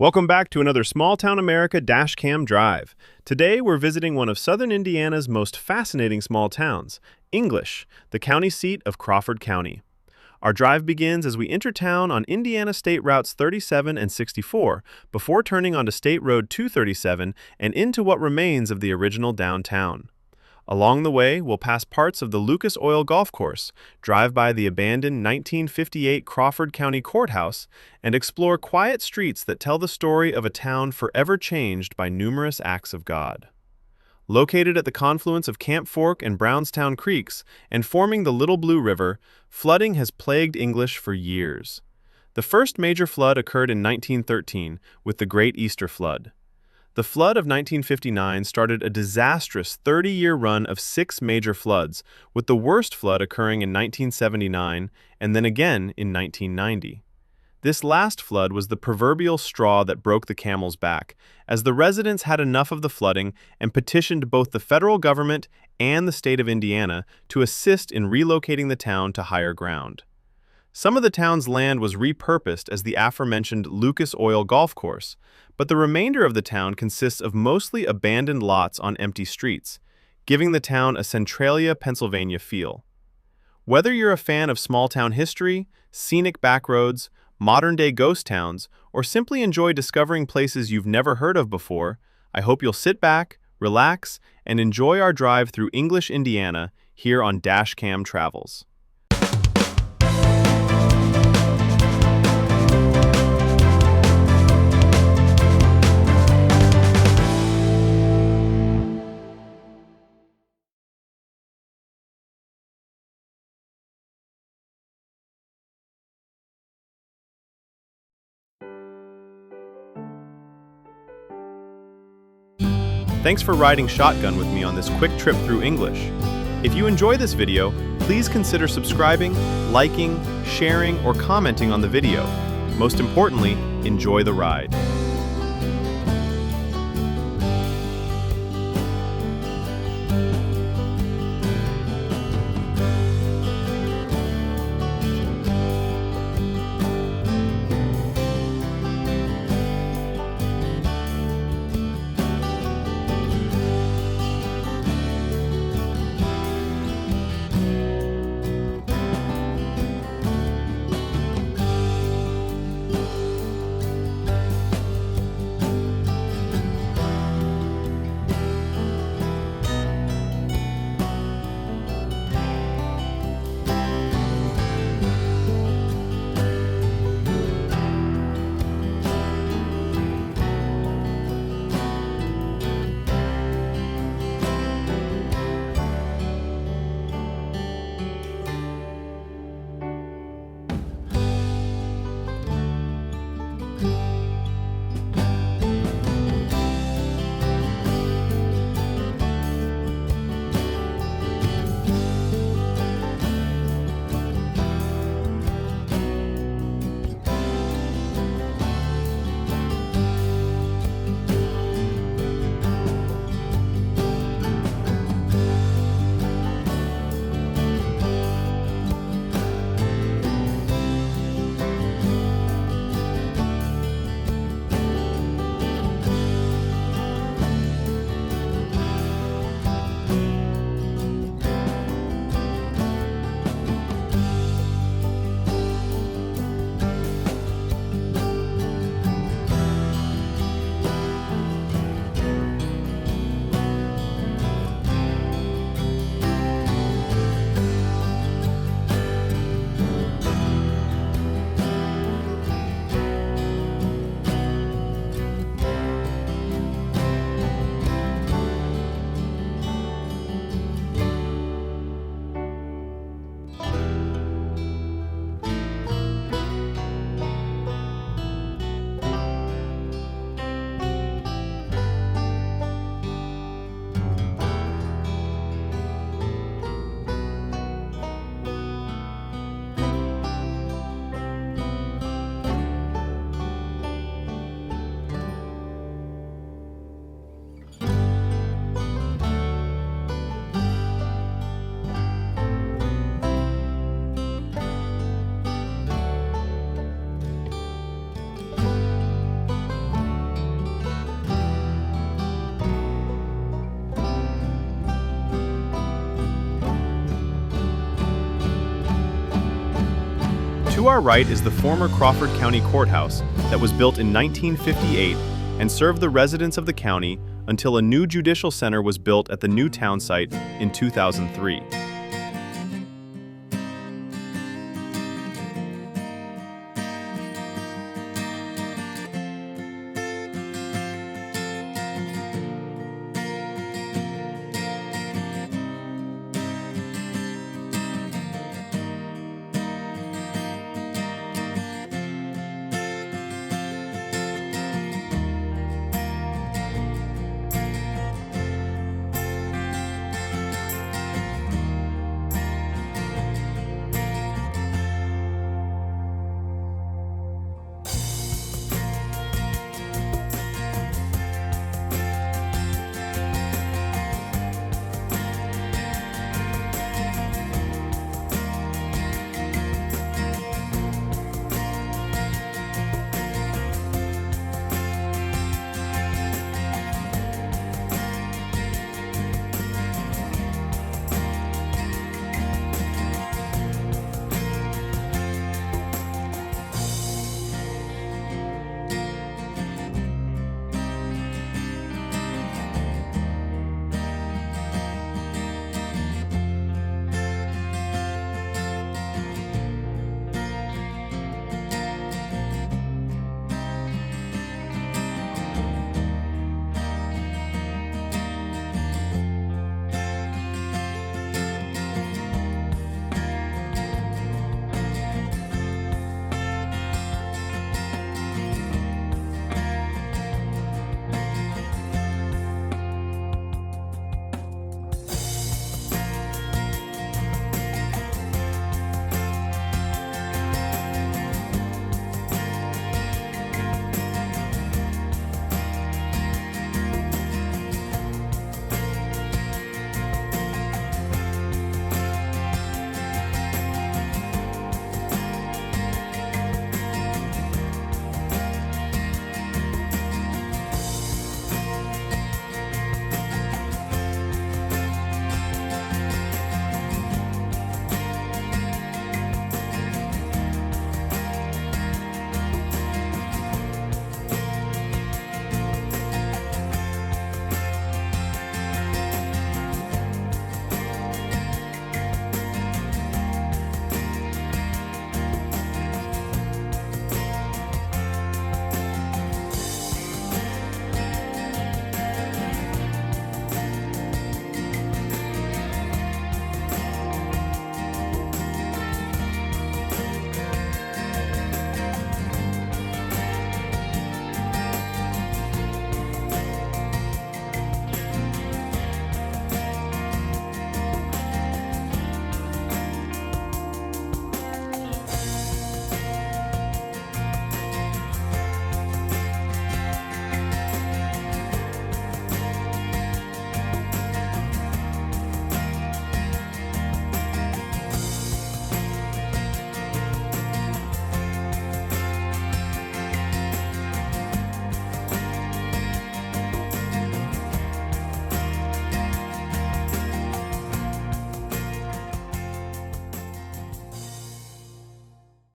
Welcome back to another Small Town America Dashcam Drive. Today we're visiting one of southern Indiana's most fascinating small towns, English, the county seat of Crawford County. Our drive begins as we enter town on Indiana State Routes 37 and 64 before turning onto State Road 237 and into what remains of the original downtown. Along the way, we'll pass parts of the Lucas Oil Golf Course, drive by the abandoned 1958 Crawford County Courthouse, and explore quiet streets that tell the story of a town forever changed by numerous acts of God. Located at the confluence of Camp Fork and Brownstown Creeks and forming the Little Blue River, flooding has plagued English for years. The first major flood occurred in 1913 with the Great Easter Flood. The flood of 1959 started a disastrous 30-year run of 6 major floods, with the worst flood occurring in 1979 and then again in 1990. This last flood was the proverbial straw that broke the camel's back, as the residents had enough of the flooding and petitioned both the federal government and the state of Indiana to assist in relocating the town to higher ground. Some of the town's land was repurposed as the aforementioned Lucas Oil Golf Course, but the remainder of the town consists of mostly abandoned lots on empty streets, giving the town a Centralia, Pennsylvania feel. Whether you're a fan of small-town history, scenic backroads, modern-day ghost towns, or simply enjoy discovering places you've never heard of before, I hope you'll sit back, relax, and enjoy our drive through English, Indiana, here on Dashcam Travels. Thanks for riding shotgun with me on this quick trip through English. If you enjoy this video, please consider subscribing, liking, sharing, or commenting on the video. Most importantly, enjoy the ride. To our right is the former Crawford County Courthouse that was built in 1958 and served the residents of the county until a new judicial center was built at the new townsite in 2003.